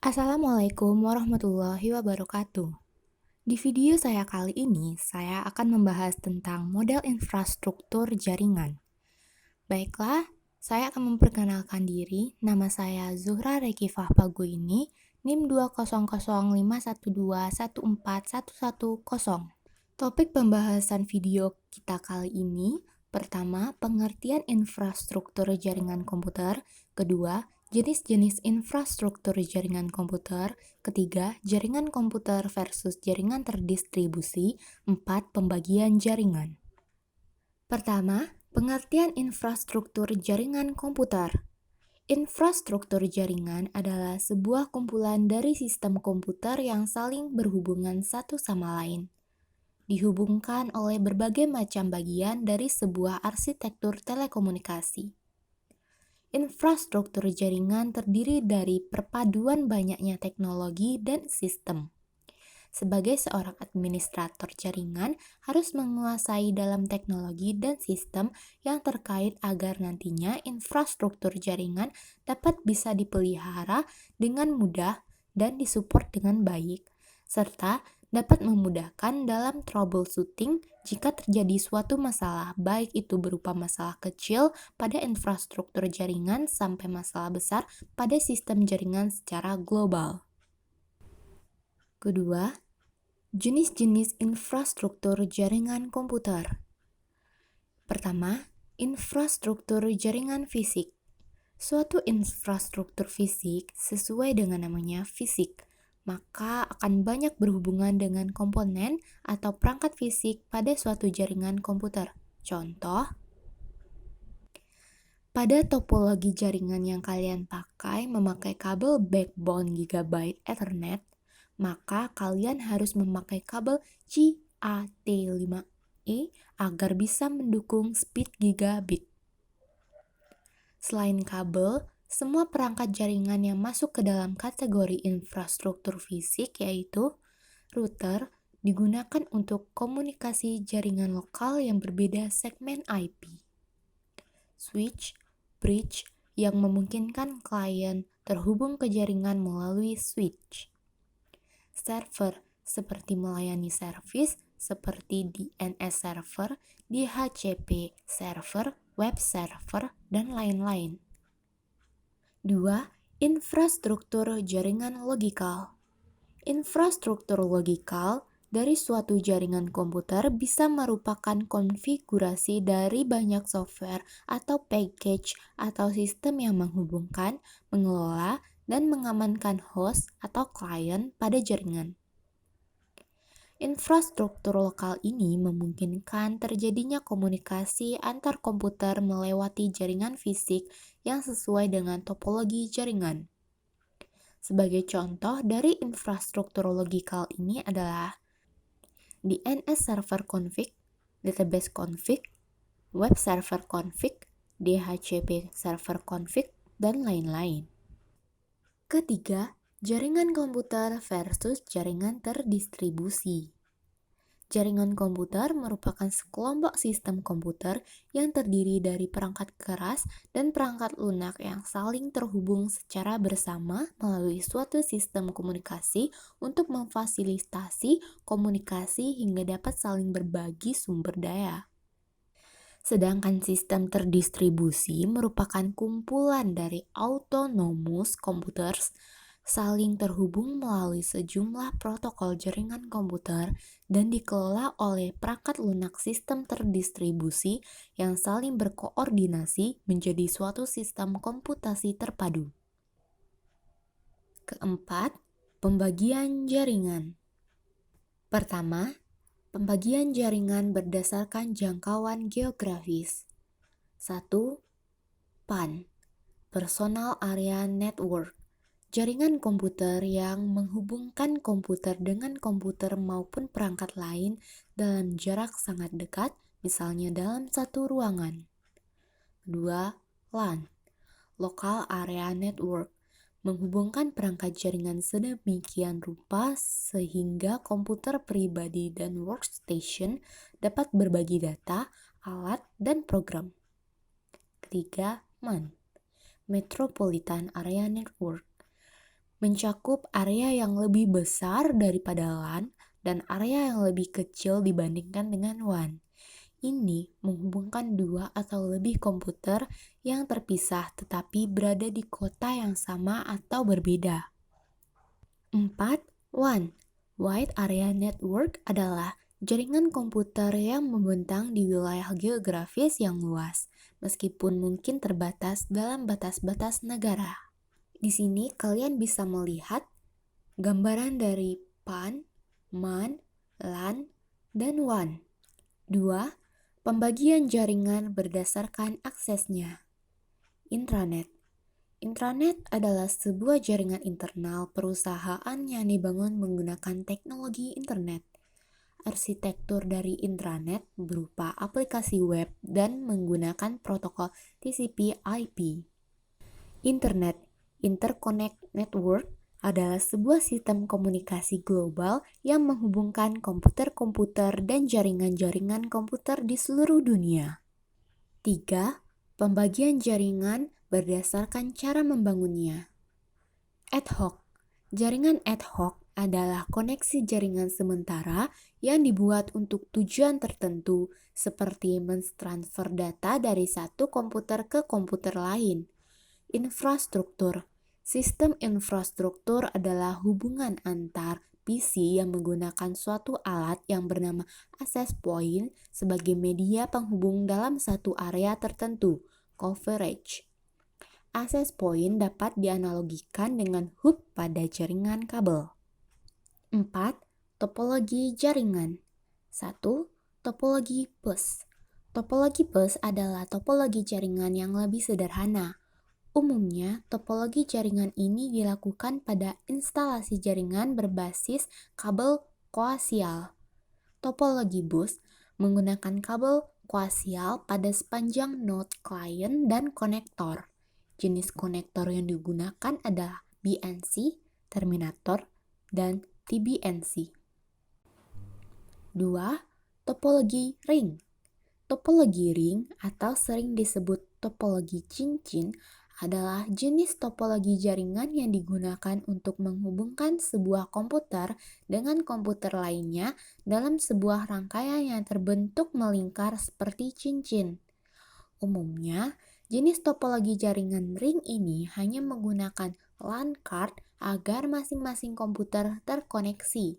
Assalamualaikum warahmatullahi wabarakatuh. Di video saya kali ini, saya akan membahas tentang model infrastruktur jaringan. Baiklah, saya akan memperkenalkan diri. Nama saya Zuhra Rekifah Paguini, NIM 20051214110. Topik pembahasan video kita kali ini, pertama, pengertian infrastruktur jaringan komputer. Kedua, jenis-jenis infrastruktur jaringan komputer. Ketiga, jaringan komputer versus jaringan terdistribusi. Empat, pembagian jaringan. Pertama, pengertian infrastruktur jaringan komputer. Infrastruktur jaringan adalah sebuah kumpulan dari sistem komputer yang saling berhubungan satu sama lain, dihubungkan oleh berbagai macam bagian dari sebuah arsitektur telekomunikasi. Infrastruktur jaringan terdiri dari perpaduan banyaknya teknologi dan sistem. Sebagai seorang administrator jaringan, harus menguasai dalam teknologi dan sistem yang terkait agar nantinya infrastruktur jaringan dapat bisa dipelihara dengan mudah dan disupport dengan baik, serta dapat memudahkan dalam troubleshooting jika terjadi suatu masalah, baik itu berupa masalah kecil pada infrastruktur jaringan sampai masalah besar pada sistem jaringan secara global. Kedua, jenis-jenis infrastruktur jaringan komputer. Pertama, infrastruktur jaringan fisik. Suatu infrastruktur fisik sesuai dengan namanya fisik, maka akan banyak berhubungan dengan komponen atau perangkat fisik pada suatu jaringan komputer. Contoh, pada topologi jaringan yang kalian pakai memakai kabel backbone Gigabit Ethernet, maka kalian harus memakai kabel CAT5E agar bisa mendukung speed gigabit. Selain kabel, semua perangkat jaringan yang masuk ke dalam kategori infrastruktur fisik yaitu router digunakan untuk komunikasi jaringan lokal yang berbeda segmen IP. Switch, bridge yang memungkinkan klien terhubung ke jaringan melalui switch. Server seperti melayani servis seperti DNS server, DHCP server, web server, dan lain-lain. 2. Infrastruktur jaringan logikal. Infrastruktur logikal dari suatu jaringan komputer bisa merupakan konfigurasi dari banyak software atau package atau sistem yang menghubungkan, mengelola, dan mengamankan host atau klien pada jaringan. Infrastruktur lokal ini memungkinkan terjadinya komunikasi antar komputer melewati jaringan fisik yang sesuai dengan topologi jaringan. Sebagai contoh dari infrastruktur logikal ini adalah DNS server config, database config, web server config, DHCP server config, dan lain-lain. Ketiga, jaringan komputer versus jaringan terdistribusi. Jaringan komputer merupakan sekelompok sistem komputer yang terdiri dari perangkat keras dan perangkat lunak yang saling terhubung secara bersama melalui suatu sistem komunikasi untuk memfasilitasi komunikasi hingga dapat saling berbagi sumber daya. Sedangkan sistem terdistribusi merupakan kumpulan dari autonomous computers saling terhubung melalui sejumlah protokol jaringan komputer dan dikelola oleh perangkat lunak sistem terdistribusi yang saling berkoordinasi menjadi suatu sistem komputasi terpadu. Keempat, pembagian jaringan. Pertama, pembagian jaringan berdasarkan jangkauan geografis. 1. PAN, Personal Area Network. Jaringan komputer yang menghubungkan komputer dengan komputer maupun perangkat lain dalam jarak sangat dekat, misalnya dalam satu ruangan. 2. LAN, Local Area Network, menghubungkan perangkat jaringan sedemikian rupa sehingga komputer pribadi dan workstation dapat berbagi data, alat, dan program. Ketiga, MAN, Metropolitan Area Network, mencakup area yang lebih besar daripada LAN dan area yang lebih kecil dibandingkan dengan WAN. Ini menghubungkan dua atau lebih komputer yang terpisah tetapi berada di kota yang sama atau berbeda. 4. WAN. Wide Area Network adalah jaringan komputer yang membentang di wilayah geografis yang luas, meskipun mungkin terbatas dalam batas-batas negara. Di sini kalian bisa melihat gambaran dari PAN, MAN, LAN, dan WAN. 2. Pembagian jaringan berdasarkan aksesnya. Intranet. Intranet adalah sebuah jaringan internal perusahaan yang dibangun menggunakan teknologi internet. Arsitektur dari intranet berupa aplikasi web dan menggunakan protokol TCP/IP. Internet, Interconnect Network, adalah sebuah sistem komunikasi global yang menghubungkan komputer-komputer dan jaringan-jaringan komputer di seluruh dunia. 3. Pembagian jaringan berdasarkan cara membangunnya. Ad hoc. Jaringan ad hoc adalah koneksi jaringan sementara yang dibuat untuk tujuan tertentu, seperti mentransfer data dari satu komputer ke komputer lain. Infrastruktur. Sistem infrastruktur adalah hubungan antar PC yang menggunakan suatu alat yang bernama access point sebagai media penghubung dalam satu area tertentu, coverage. Access point dapat dianalogikan dengan hub pada jaringan kabel. 4. Topologi jaringan. 1. Topologi bus. Topologi bus adalah topologi jaringan yang lebih sederhana. Umumnya, topologi jaringan ini dilakukan pada instalasi jaringan berbasis kabel koaksial. Topologi bus menggunakan kabel koaksial pada sepanjang node klien dan konektor. Jenis konektor yang digunakan adalah BNC, terminator, dan TBNC. 2. Topologi ring. Topologi ring atau sering disebut topologi cincin adalah jenis topologi jaringan yang digunakan untuk menghubungkan sebuah komputer dengan komputer lainnya dalam sebuah rangkaian yang terbentuk melingkar seperti cincin. Umumnya, jenis topologi jaringan ring ini hanya menggunakan LAN card agar masing-masing komputer terkoneksi.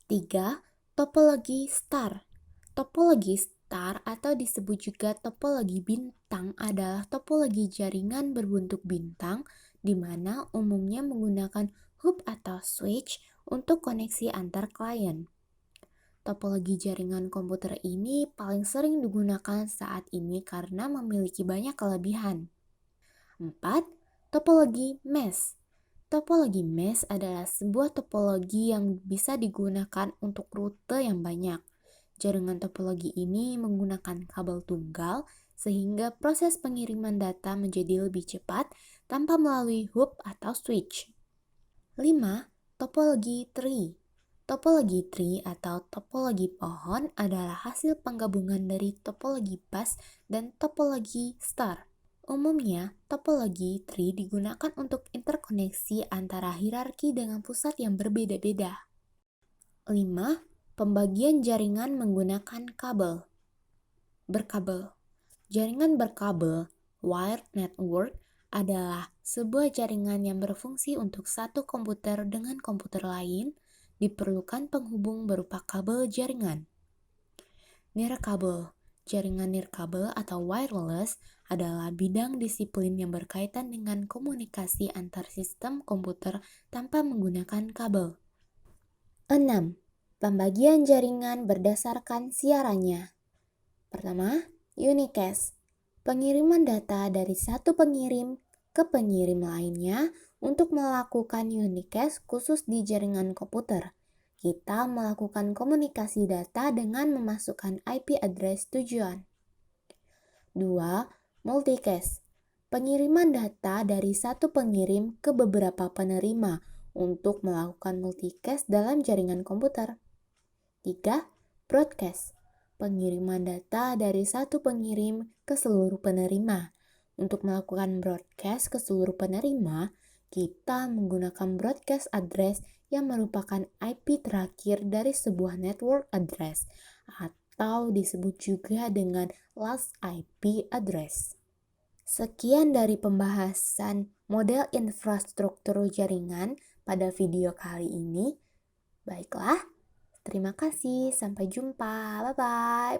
3. Topologi star. Topologi star atau disebut juga topologi bintang adalah topologi jaringan berbentuk bintang di mana umumnya menggunakan hub atau switch untuk koneksi antar klien. Topologi jaringan komputer ini paling sering digunakan saat ini karena memiliki banyak kelebihan. 4. Topologi mesh. Topologi mesh adalah sebuah topologi yang bisa digunakan untuk rute yang banyak. Jaringan topologi ini menggunakan kabel tunggal sehingga proses pengiriman data menjadi lebih cepat tanpa melalui hub atau switch. 5. Topologi tree. Topologi tree atau topologi pohon adalah hasil penggabungan dari topologi bus dan topologi star. Umumnya, topologi tree digunakan untuk interkoneksi antara hierarki dengan pusat yang berbeda-beda. 5. Pembagian jaringan menggunakan kabel. Berkabel. Jaringan berkabel, wired network, adalah sebuah jaringan yang berfungsi untuk satu komputer dengan komputer lain. Diperlukan penghubung berupa kabel jaringan. Nirkabel. Jaringan nirkabel atau wireless adalah bidang disiplin yang berkaitan dengan komunikasi antar sistem komputer tanpa menggunakan kabel. 6. Pembagian jaringan berdasarkan siarannya. Pertama, unicast. Pengiriman data dari satu pengirim ke pengirim lainnya untuk melakukan unicast khusus di jaringan komputer. Kita melakukan komunikasi data dengan memasukkan IP address tujuan. 2. Multicast. Pengiriman data dari satu pengirim ke beberapa penerima untuk melakukan multicast dalam jaringan komputer. 3. Broadcast. Pengiriman data dari satu pengirim ke seluruh penerima. Untuk melakukan broadcast ke seluruh penerima, Kita menggunakan broadcast address yang merupakan IP terakhir dari sebuah network address atau disebut juga dengan last IP address. Sekian dari pembahasan model infrastruktur jaringan pada video kali ini. Baiklah, terima kasih. Sampai jumpa. Bye-bye.